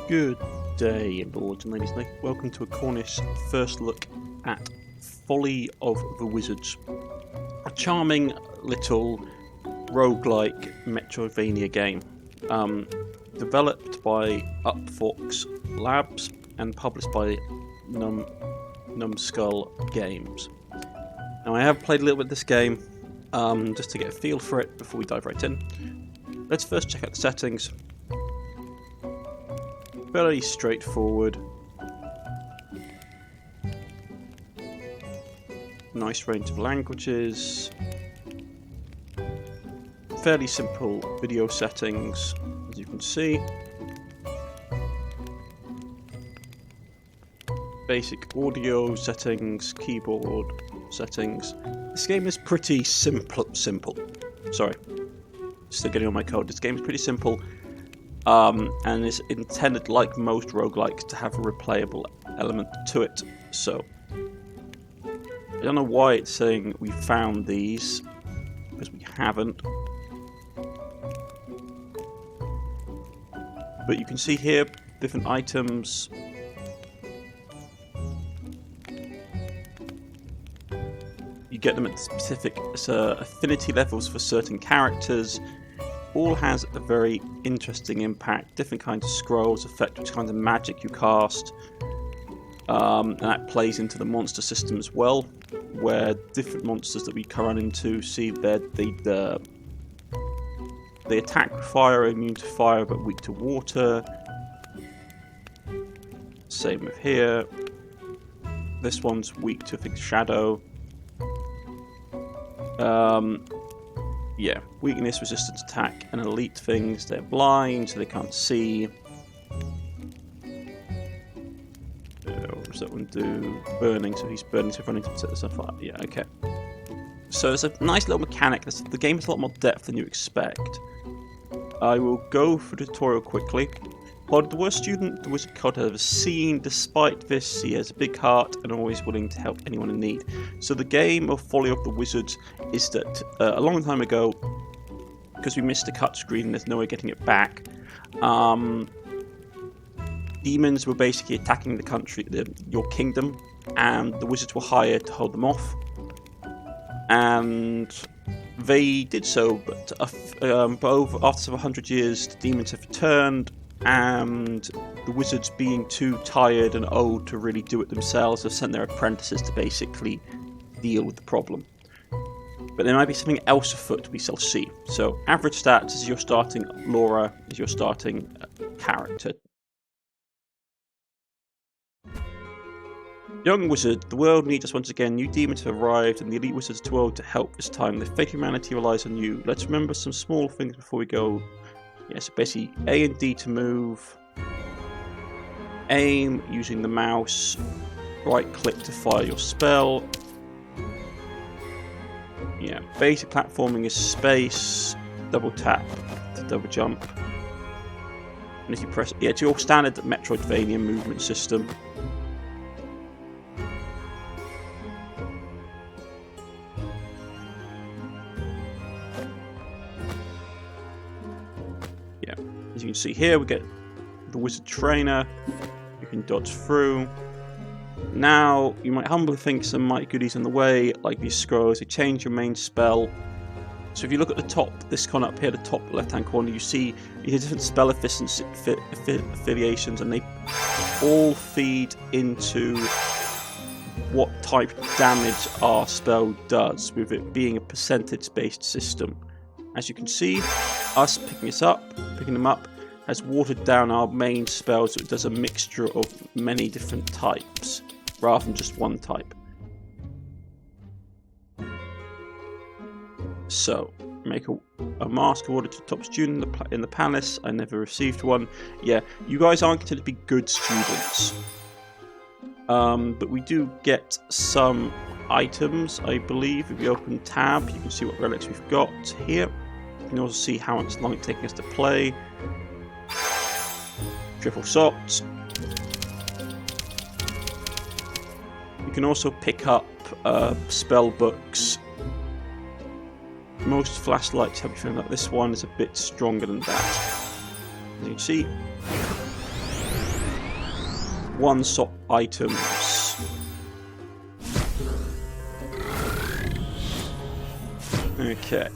Good day, lords and ladies. Welcome to a Cornish first look at Folly of the Wizards, a charming little roguelike Metroidvania game, developed by Upfox Labs and published by Numbskull Games. Now, I have played a little bit of this game, just to get a feel for it before we dive right in. Let's first check out the settings. Fairly straightforward. Nice range of languages. Fairly simple video settings, as you can see. Basic audio settings, keyboard settings. This game is pretty simple. Sorry, still getting on my code. This game is pretty simple. And is intended, like most roguelikes, to have a replayable element to it. So, I don't know why it's saying we found these, because we haven't. But you can see here, different items. You get them at specific affinity levels for certain characters. All has a very interesting impact, different kinds of scrolls affect which kinds of magic you cast, and that plays into the monster system as well, where different monsters that we run into see that they attack with fire, immune to fire but weak to water. Same with here. This one's weak to, I think, shadow. Yeah, weakness, resistance, attack, and elite things. They're blind, so they can't see. What does that one do? Burning, so he's burning, so running to set this on fire. Yeah, okay. So there's a nice little mechanic. The game has a lot more depth than you expect. I will go through the tutorial quickly. While the worst student the Wizard Cod has ever seen, despite this, he has a big heart and always willing to help anyone in need. So the game of Folly of the Wizards is that a long time ago, because we missed the cut screen and there's no way getting it back, demons were basically attacking the country, your kingdom, and the wizards were hired to hold them off. And they did so, but after several hundred years, the demons have returned. And the wizards, being too tired and old to really do it themselves, have sent their apprentices to basically deal with the problem. But there might be something else afoot we shall see. So, average stats is your starting Laura, is your starting character. Young wizard, the world needs us once again. New demons have arrived, and the elite wizards are too old to help this time. The fate of humanity relies on you. Let's remember some small things before we go. Yeah, so basically A and D to move, aim using the mouse, right click to fire your spell. Yeah, basic platforming is space, double tap to double jump. And if you press, yeah, it's your standard Metroidvania movement system. As you can see here, we get the wizard trainer. You can dodge through. Now, you might humbly think some mighty goodies on the way, like these scrolls. They change your main spell. So if you look at the top, this corner up here, the top left-hand corner, you see different spell affiliations, and they all feed into what type of damage our spell does, with it being a percentage-based system. As you can see, us picking them up, has watered down our main spell, so it does a mixture of many different types, rather than just one type. So, make a mask awarded to the top student in the palace. I never received one. Yeah, you guys aren't considered to be good students. But we do get some items, I believe. If you open tab, you can see what relics we've got here. You can also see how much long it's taking us to play. Triple socks. You can also pick up spell books. Most flashlights help you find out this one is a bit stronger than that. As you can see, one-shot items. Okay,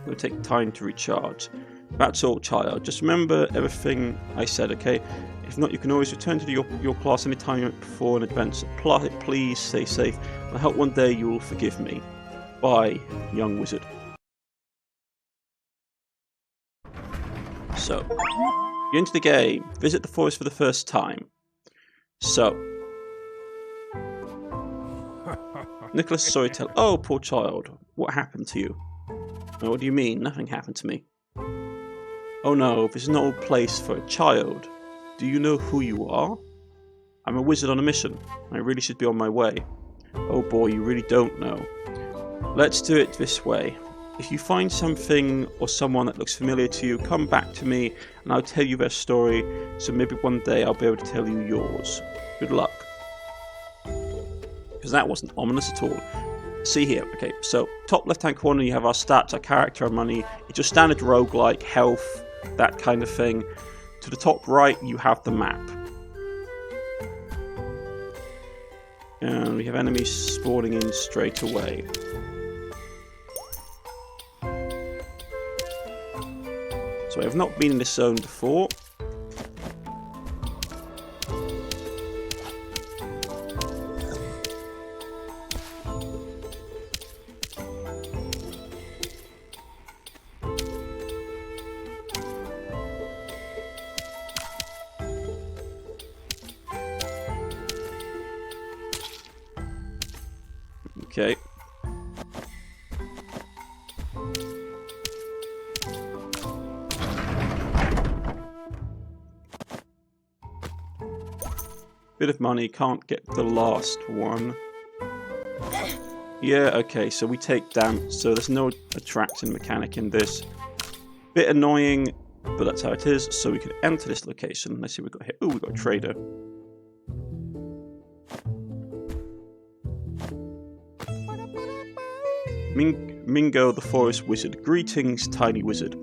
it'll take time to recharge. That's all, child. Just remember everything I said, okay? If not, you can always return to your class anytime before an adventure. Please stay safe. I hope one day you will forgive me. Bye, young wizard. So, you're into the game. Visit the forest for the first time. So, Nicholas Storyteller. Oh, poor child. What happened to you? Oh, what do you mean? Nothing happened to me. Oh no, this is not a place for a child. Do you know who you are? I'm a wizard on a mission. I really should be on my way. Oh boy, you really don't know. Let's do it this way. If you find something or someone that looks familiar to you, come back to me and I'll tell you their story, so maybe one day I'll be able to tell you yours. Good luck. Because that wasn't ominous at all. See here, okay, so top left hand corner you have our stats, our character, our money. It's your standard roguelike, health, that kind of thing. To the top right you have the map. And we have enemies spawning in straight away. So I have not been in this zone before. Okay. Bit of money, can't get the last one. Yeah, okay, so we take damage, so there's no attraction mechanic in this. Bit annoying, but that's how it is, so we can enter this location. Let's see what we've got here. Oh, we've got a trader. Mingo the Forest Wizard. Greetings, tiny wizard.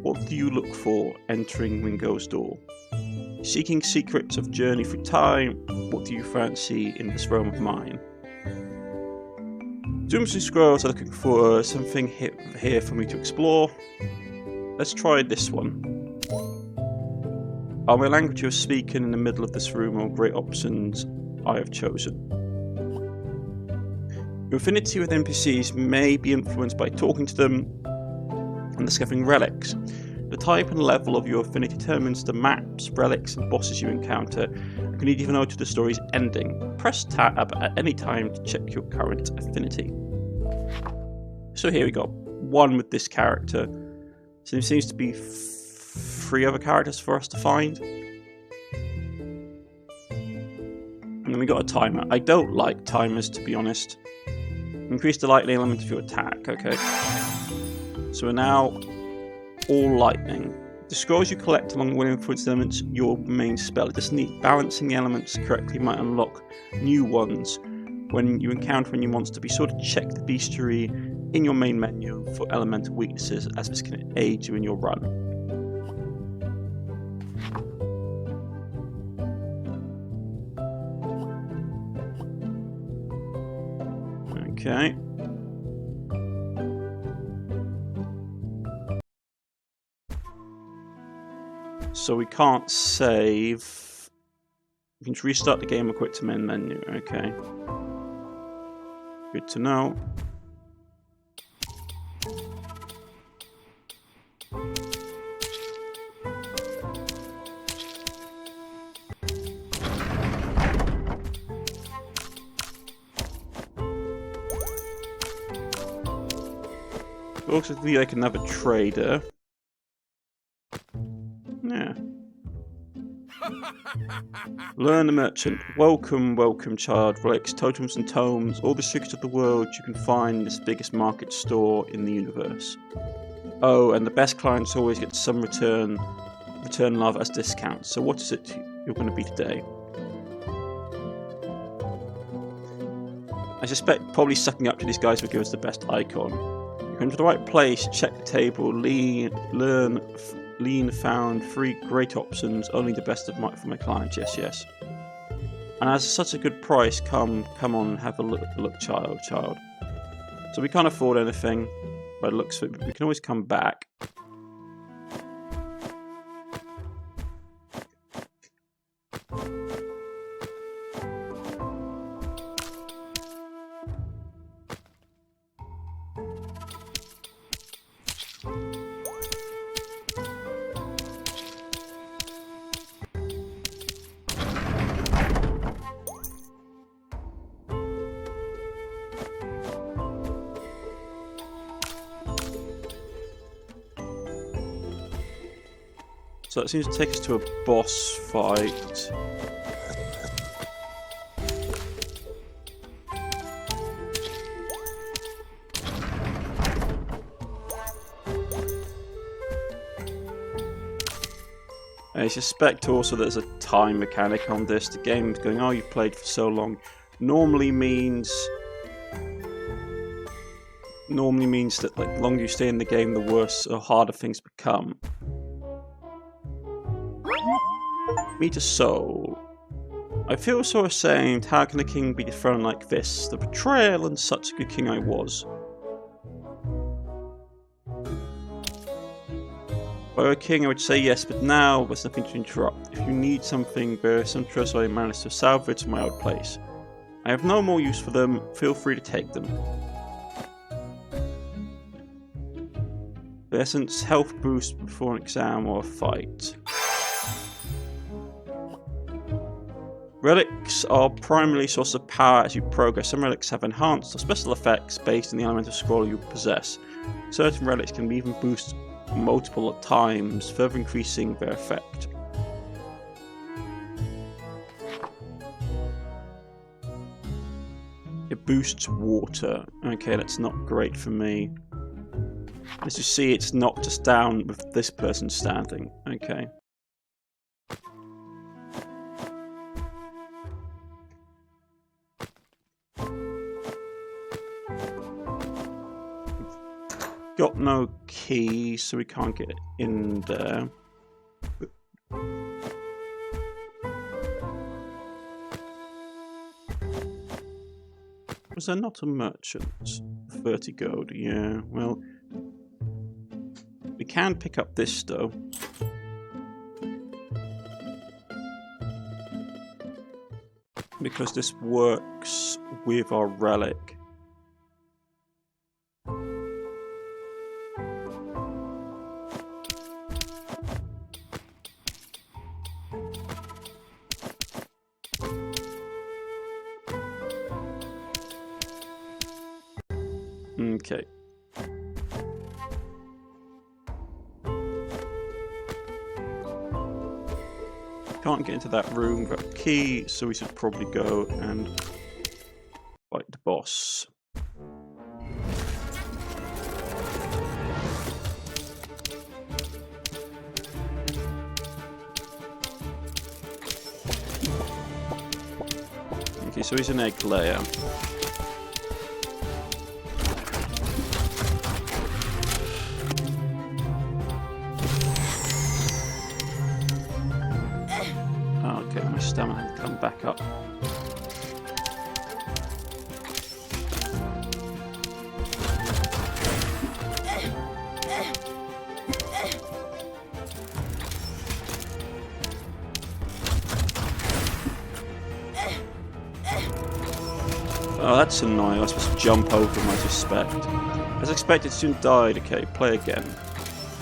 What do you look for entering Mingo's door? Seeking secrets of journey through time, what do you fancy in this realm of mine? Doomsday Scrolls are looking for something here for me to explore. Let's try this one. Are my language you're speaking in the middle of this room or great options I have chosen? Your affinity with NPCs may be influenced by talking to them and discovering relics. The type and level of your affinity determines the maps, relics, and bosses you encounter. You can even know to the story's ending. Press tab at any time to check your current affinity. So here we go. One with this character. So there seems to be 3 other characters for us to find. And then we got a timer. I don't like timers, to be honest. Increase the lightning element of your attack, okay. So we're now all lightning. The scrolls you collect along will influence elements your main spell. It doesn't need balancing the elements correctly might unlock new ones when you encounter a new monster. Be sure to check the bestiary in your main menu for elemental weaknesses, as this can aid you in your run. Okay. So we can't save. We can restart the game or quit to main menu. Okay. Good to know. Looks like another trader. Yeah. Learn the merchant. Welcome, welcome, child. Relics, totems, and tomes. All the secrets of the world you can find in this biggest market store in the universe. Oh, and the best clients always get some return love as discounts. So what is it you're going to be today? I suspect probably sucking up to these guys will give us the best icon. Come to the right place, check the table, lean, found 3 great options, only the best for my clients, yes. And as such a good price, come on, have a look, child. So we can't afford anything, but it looks we can always come back. So that seems to take us to a boss fight. I suspect also there's a time mechanic on this. The game's going, oh, you've played for so long. Normally means that like, the longer you stay in the game, the worse or harder things become. Meet a soul. I feel so ashamed. How can a king be dethroned like this? The betrayal and such a good king I was. If I were a king, I would say yes, but now there's nothing to interrupt. If you need something, there is some trustworthy managed to salvage to my old place. I have no more use for them. Feel free to take them. The essence, health boost before an exam or a fight. Relics are primarily source of power as you progress. Some relics have enhanced or special effects based on the elemental scroll you possess. Certain relics can be even boosted multiple times, further increasing their effect. It boosts water. Okay, that's not great for me. As you see, it's knocked us down with this person standing. Okay. Got no key, so we can't get in there. Was there not a merchant? 30 gold, yeah, well... We can pick up this, though. Because this works with our relic. Okay. Can't get into that room without a key, so we should probably go and fight the boss. Okay, so he's an egg layer. Stamina and come back up. Oh, that's annoying. I was supposed to jump over him, I suspect. As expected, student died. Okay, play again.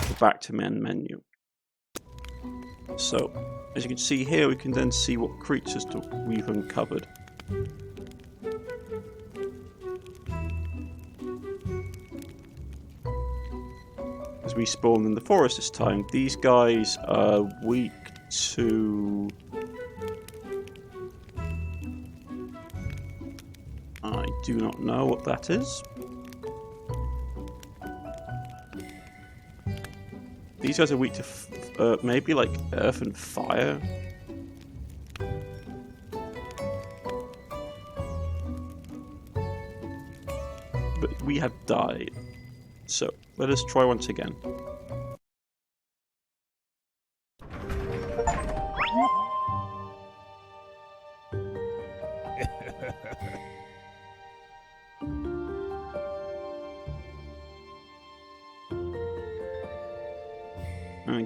Go back to main menu. So, as you can see here, we can then see what creatures we've uncovered. As we spawn in the forest this time, these guys are weak to... I do not know what that is. These guys are weak to maybe like earth and fire. But we have died. So let us try once again.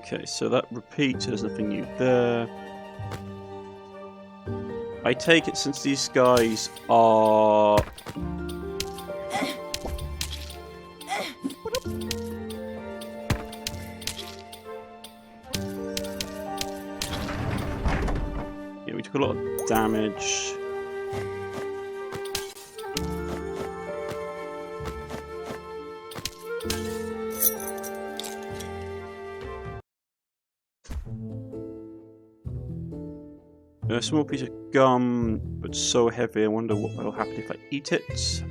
Okay, so that repeats, there's nothing new there. I take it since these guys are... Yeah, we took a lot of damage. A small piece of gum, but so heavy I wonder what will happen if I eat it.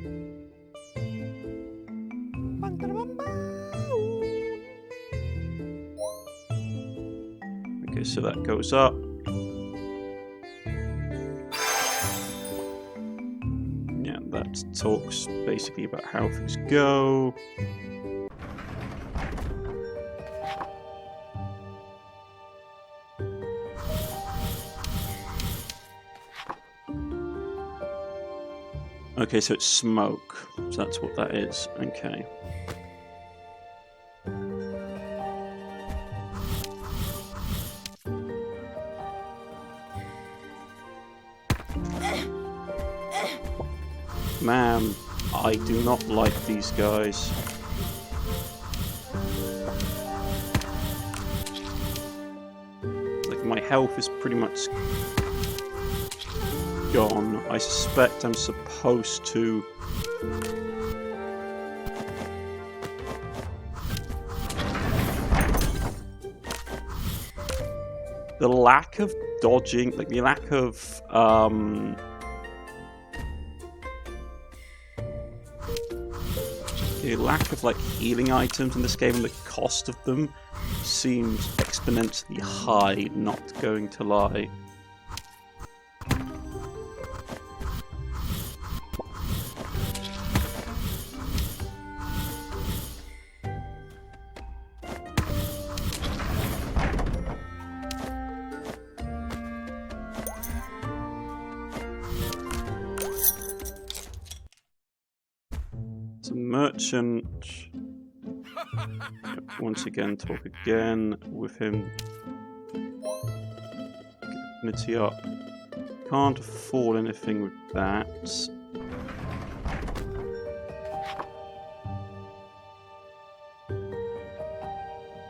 Okay, so that goes up. Yeah, that talks basically about how things go. Okay, so it's smoke. So that's what that is. Okay. Man, I do not like these guys. Like, my health is pretty much gone. I suspect I'm supposed to... The lack of dodging, like the lack of like healing items in this game and the cost of them seems exponentially high, not going to lie. Merchant. Once again, talk again with him. Get up. Can't afford anything with that.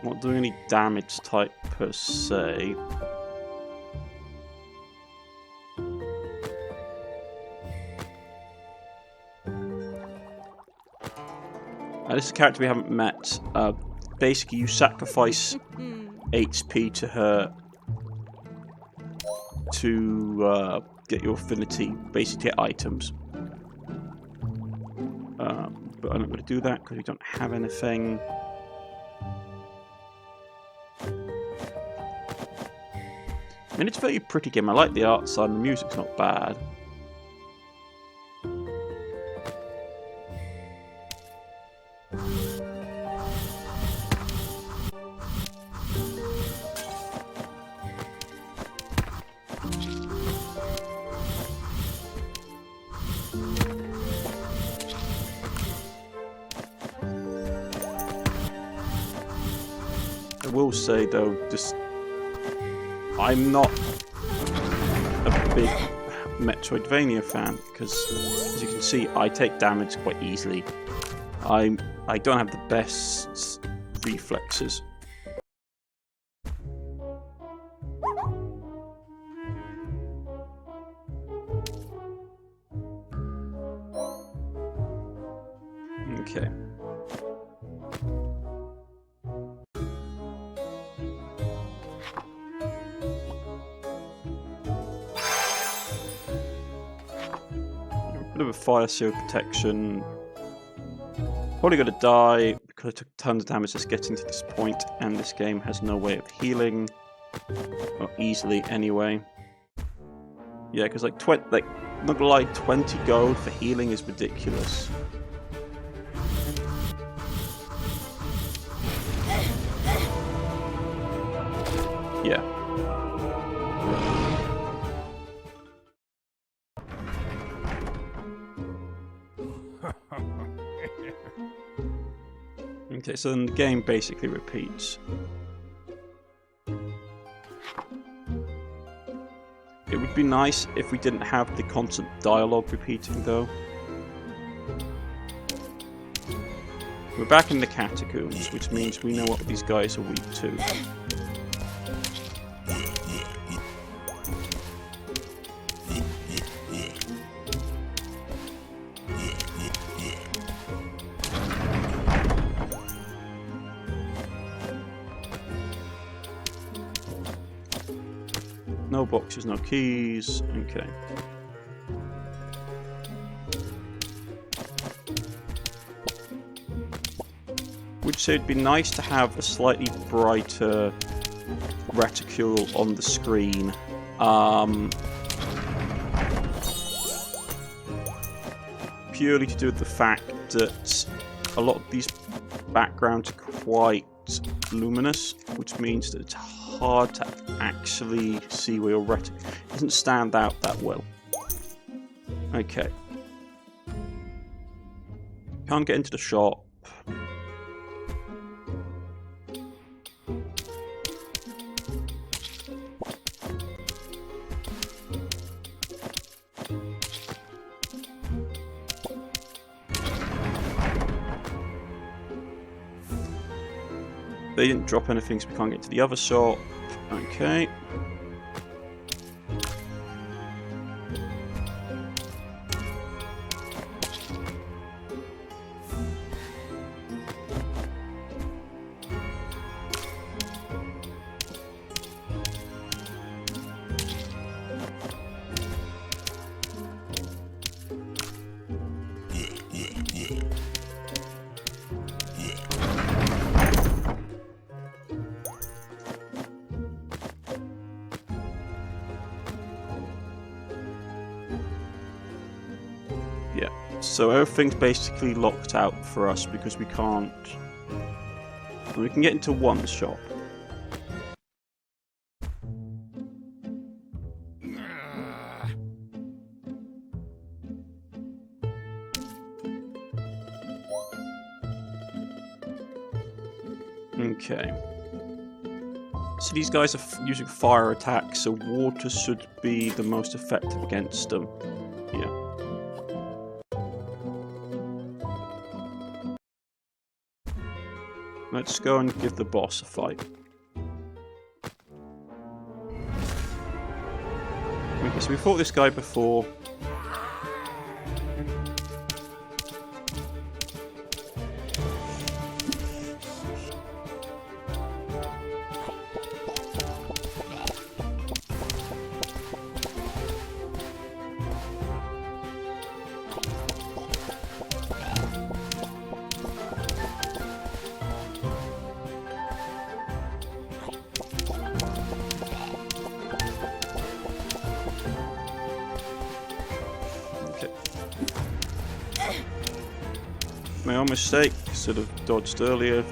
Not doing any damage type per se. This is a character we haven't met. Basically, you sacrifice HP to her to get your affinity, basically get items. But I'm not going to do that because we don't have anything. I mean, it's a very pretty game. I like the art style and the music's not bad. I will say though, just I'm not a big Metroidvania fan because, as you can see, I take damage quite easily. I don't have the best reflexes. Okay. Bit of a fire seal protection. Probably gonna die because I took tons of damage just getting to this point, and this game has no way of healing, or easily anyway. Yeah, because like not gonna lie, 20 gold for healing is ridiculous. Yeah. Okay, so then the game basically repeats. It would be nice if we didn't have the constant dialogue repeating, though. We're back in the catacombs, which means we know what these guys are weak to. No boxes, no keys. Okay. Would say it'd be nice to have a slightly brighter reticule on the screen. Purely to do with the fact that a lot of these backgrounds are quite luminous, which means that it's hard to actually see where your reticule doesn't stand out that well. Okay. Can't get into the shop. They didn't drop anything, so we can't get to the other shop. Okay. So everything's basically locked out for us because we can't... We can get into one shop. Okay. So these guys are using fire attacks, so water should be the most effective against them. Yeah. Let's go and give the boss a fight. Okay, so we fought this guy before. My own mistake, should have dodged earlier.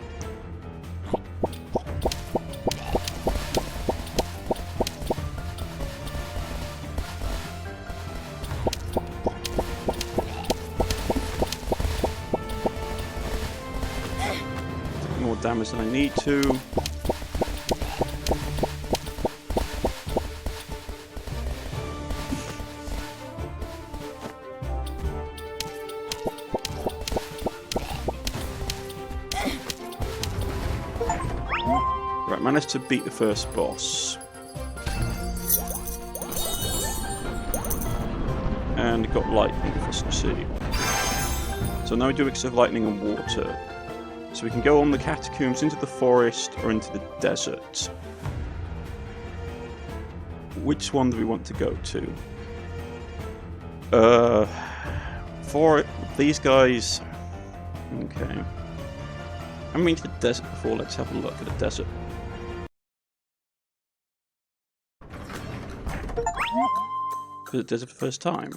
Take more damage than I need to. Managed to beat the first boss. And got lightning for us to see. So now we do a mix of lightning and water. So we can go on the catacombs into the forest or into the desert. Which one do we want to go to? For these guys... Okay. I haven't been to the desert before, let's have a look at the desert. The desert for the first time.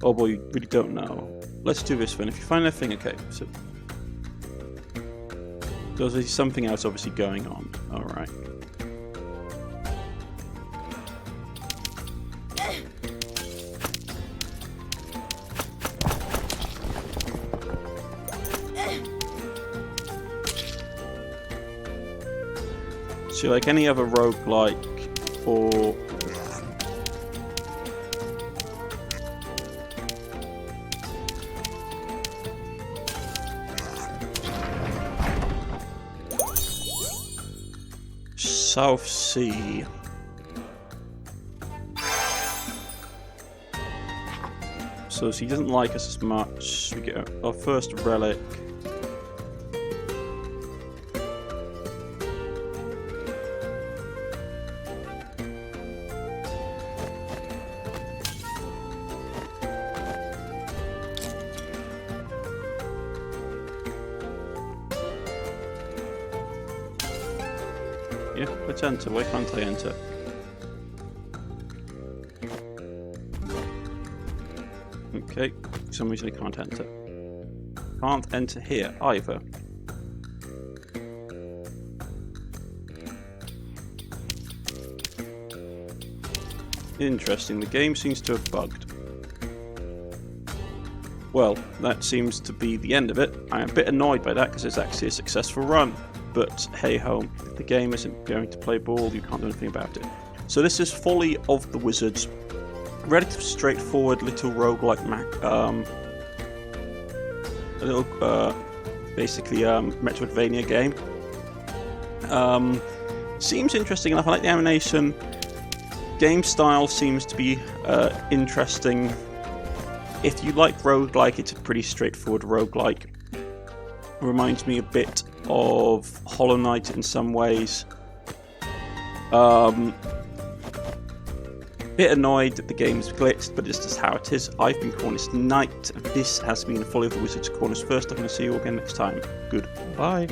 Oh boy, you really don't know. Let's do this then. If you find anything, okay. So there's something else obviously going on. Alright. So like any other roguelike or... South Sea. So he doesn't like us as much. We get our first relic. Yeah, let's enter. Why can't I enter? Okay, for some reason I can't enter. Can't enter here either. Interesting, the game seems to have bugged. Well, that seems to be the end of it. I am a bit annoyed by that because it's actually a successful run. But hey ho, if the game isn't going to play ball, you can't do anything about it. So this is Folly of the Wizards. Relatively straightforward little roguelike basically Metroidvania game. Seems interesting enough. I like the animation. Game style seems to be interesting. If you like roguelike, it's a pretty straightforward roguelike. Reminds me a bit of Hollow Knight in some ways. Bit annoyed that the game's glitched, but it's just how it is. I've been Cornish-knight. This has been Folly of the Wizards Corner's First. I'm going to see you again next time. Goodbye.